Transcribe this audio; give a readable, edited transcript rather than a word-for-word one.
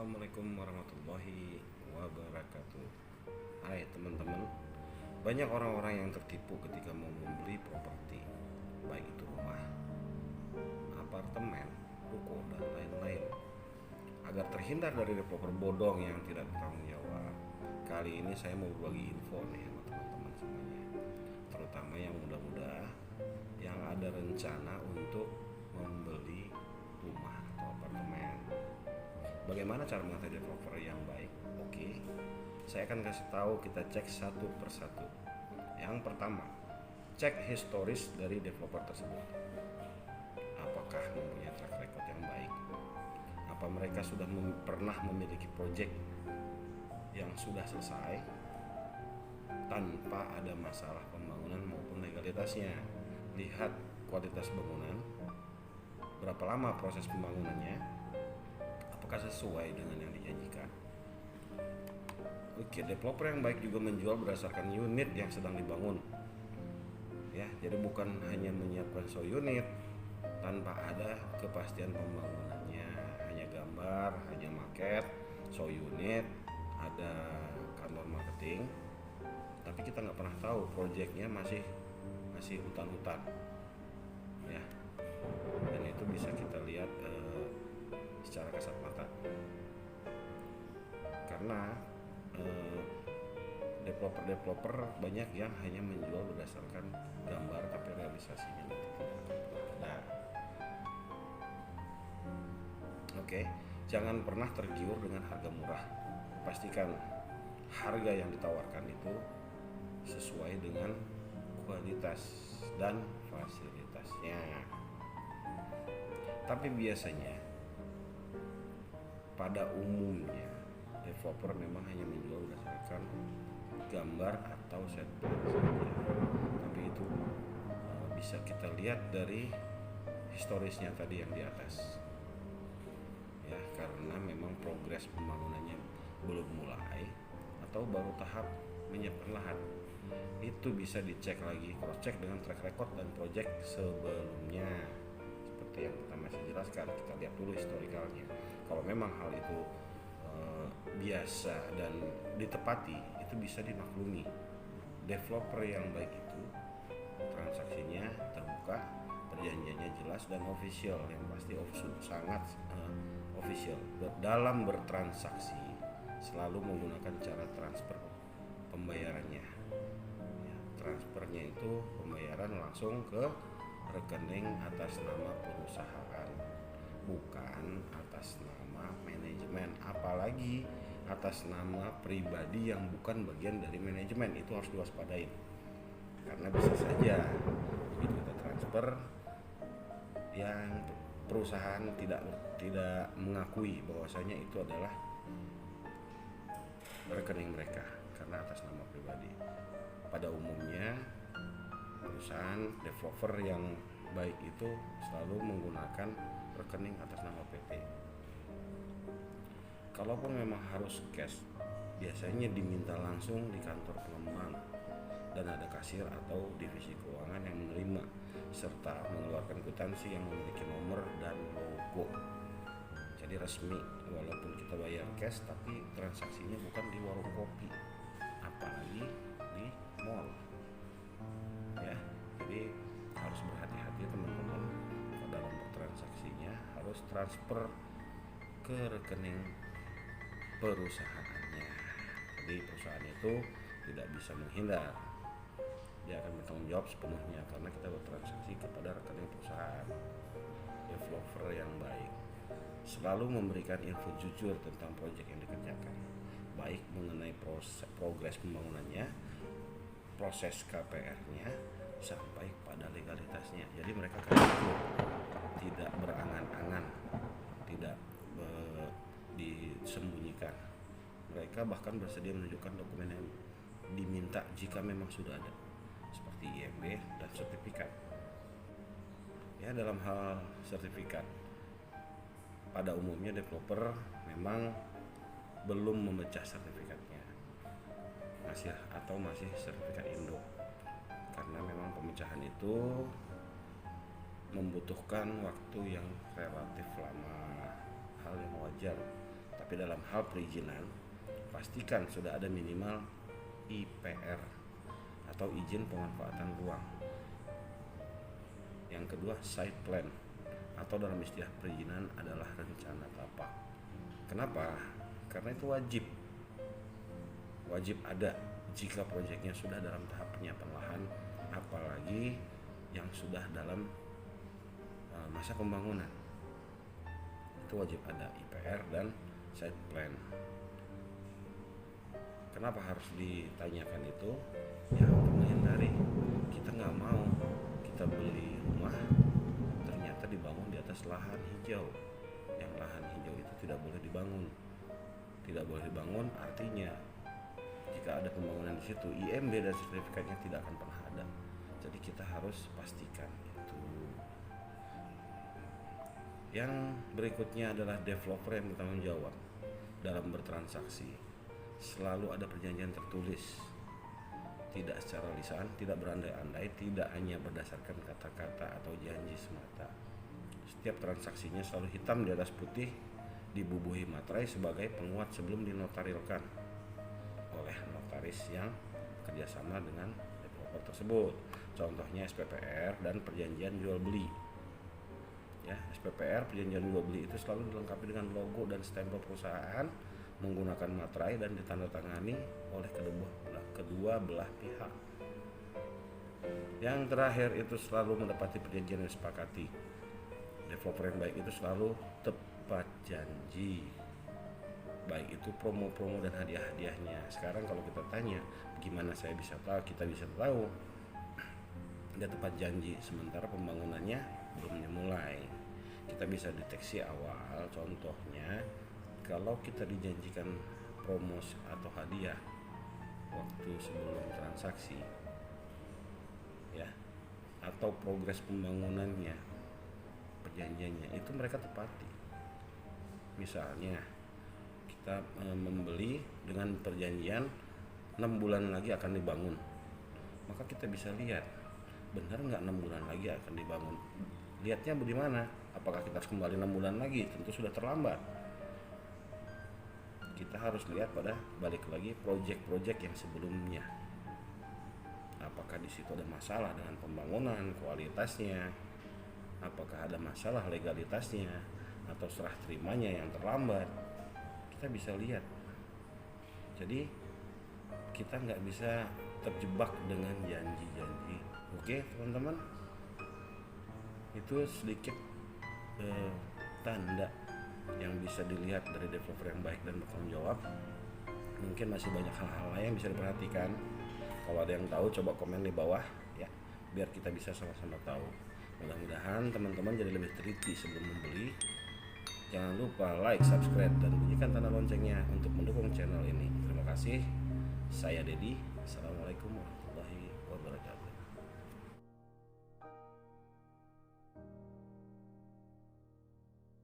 Assalamualaikum warahmatullahi wabarakatuh. Hai teman-teman, banyak orang-orang yang tertipu ketika mau membeli properti, baik itu rumah, apartemen, ruko, dan lain-lain. Agar terhindar dari developer bodong yang tidak bertanggung jawab, kali ini saya mau berbagi info nih sama teman-teman semuanya, terutama yang muda-muda yang ada rencana untuk membeli rumah atau apartemen. Bagaimana cara mengetahui developer yang baik? Oke, saya akan kasih tahu, kita cek satu persatu. Yang pertama, cek historis dari developer tersebut. Apakah mempunyai track record yang baik? Apa mereka sudah pernah memiliki proyek yang sudah selesai tanpa ada masalah pembangunan maupun legalitasnya? Lihat kualitas bangunan, berapa lama proses pembangunannya, apakah sesuai dengan yang dijanjikan. Oke, developer yang baik juga menjual berdasarkan unit yang sedang dibangun. Ya, jadi bukan hanya menyiapkan show unit tanpa ada kepastian pembangunannya, hanya gambar, hanya maket, show unit, ada kantor marketing, tapi kita nggak pernah tahu proyeknya masih hutan-hutan, ya. Dan itu bisa kita lihat secara kasat mata, karena developer banyak yang hanya menjual berdasarkan gambar tapi realisasinya nanti tidak ada. Oke, jangan pernah tergiur dengan harga murah. Pastikan harga yang ditawarkan itu sesuai dengan kualitas dan fasilitasnya. Tapi biasanya pada umumnya developer memang hanya menjual berdasarkan gambar atau set plan saja. Tapi itu bisa kita lihat dari historisnya tadi yang di atas. Ya, karena memang progres pembangunannya belum mulai atau baru tahap menyiapkan lahan. Itu bisa dicek lagi, cross check dengan track record dan project sebelumnya. Seperti yang pertama saya jelaskan, kita lihat dulu historikalnya. Kalau memang hal itu biasa dan ditepati, itu bisa dimaklumi. Developer yang baik itu transaksinya terbuka, perjanjiannya jelas dan official, yang pasti sangat official. Dalam bertransaksi selalu menggunakan cara transfer pembayarannya. Ya, transfernya itu pembayaran langsung ke rekening atas nama perusahaan, bukan atas nama manajemen, apalagi atas nama pribadi yang bukan bagian dari manajemen. Itu harus diwaspadain, karena bisa saja begitu kita transfer yang perusahaan tidak mengakui bahwasanya itu adalah rekening mereka karena atas nama pribadi. Pada umumnya perusahaan developer yang baik itu selalu menggunakan rekening atas nama PT. Kalaupun memang harus cash, biasanya diminta langsung di kantor pengembang dan ada kasir atau divisi keuangan yang menerima serta mengeluarkan kwitansi yang memiliki nomor dan logo. Jadi resmi, walaupun kita bayar cash tapi transaksinya bukan di warung kopi, apalagi di mall. Ya, jadi harus berhati-hati teman-teman dalam bertransaksinya, harus transfer ke rekening perusahaannya. Jadi perusahaan itu tidak bisa menghindar, dia akan bertanggung jawab sepenuhnya karena kita bertransaksi kepada rekening perusahaan. Developer yang baik selalu memberikan info jujur tentang proyek yang dikerjakan, baik mengenai progres pembangunannya, proses KPR-nya, sampai pada legalitasnya. Jadi mereka kan tidak berangan-angan, tidak disembunyikan. Mereka bahkan bersedia menunjukkan dokumen yang diminta jika memang sudah ada, seperti IMB dan sertifikat. Ya, dalam hal sertifikat, pada umumnya developer memang belum memecah sertifikatnya, masih sertifikat Indo, karena memang pemecahan itu membutuhkan waktu yang relatif lama, hal yang wajar. Tapi Tapi dalam hal perizinan, pastikan sudah ada minimal IPR atau izin pemanfaatan ruang. Yang kedua, site plan atau dalam istilah perizinan adalah rencana tapak. Kenapa? Karena itu wajib ada jika proyeknya sudah dalam tahap penyiapan lahan, apalagi yang sudah dalam masa pembangunan. Itu wajib ada IPR dan site plan. Kenapa harus ditanyakan itu? Ya untuk menghindari kita nggak mau kita beli rumah ternyata dibangun di atas lahan hijau. Yang lahan hijau itu tidak boleh dibangun. Tidak boleh dibangun artinya jika ada pembangunan di situ, IMB dan sertifikatnya tidak akan pernah ada. Jadi kita harus pastikan itu. Yang berikutnya adalah developer yang bertanggung jawab dalam bertransaksi. Selalu ada perjanjian tertulis, tidak secara lisan, tidak berandai-andai, tidak hanya berdasarkan kata-kata atau janji semata. Setiap transaksinya selalu hitam di atas putih, dibubuhi materai sebagai penguat sebelum dinotarilkan oleh notaris yang kerjasama dengan developer tersebut. Contohnya SPPR dan perjanjian jual beli. Ya, SPPR perjanjian jual beli itu selalu dilengkapi dengan logo dan stempel perusahaan, menggunakan materai dan ditandatangani oleh kedua belah pihak. Yang terakhir itu selalu mendapati perjanjian yang disepakati. Developer yang baik itu selalu tepat janji, baik itu promo-promo dan hadiah-hadiahnya. Sekarang kalau kita tanya gimana saya bisa tahu, kita bisa tahu dia tepat janji sementara pembangunannya belum dimulai. Kita bisa deteksi awal, contohnya kalau kita dijanjikan promo atau hadiah waktu sebelum transaksi ya, atau progres pembangunannya, perjanjiannya itu mereka tepati. Misalnya kita membeli dengan perjanjian 6 bulan lagi akan dibangun, maka kita bisa lihat benar nggak 6 bulan lagi akan dibangun. Lihatnya bagaimana? Apakah kita harus kembali 6 bulan lagi? Tentu sudah terlambat. Kita harus lihat pada balik lagi proyek-proyek yang sebelumnya. Apakah di situ ada masalah dengan pembangunan, kualitasnya? Apakah ada masalah legalitasnya atau serah terimanya yang terlambat? Kita bisa lihat. Jadi kita nggak bisa terjebak dengan janji-janji. Oke teman-teman, itu sedikit tanda yang bisa dilihat dari developer yang baik dan bertanggung jawab. Mungkin masih banyak hal-hal lain yang bisa diperhatikan. Kalau ada yang tahu coba komen di bawah ya, biar kita bisa sama-sama tahu. Mudah-mudahan teman-teman jadi lebih teliti sebelum membeli. Jangan lupa like, subscribe, dan bunyikan tanda loncengnya untuk mendukung channel ini. Terima kasih. Saya Dedi. Assalamualaikum warahmatullahi wabarakatuh.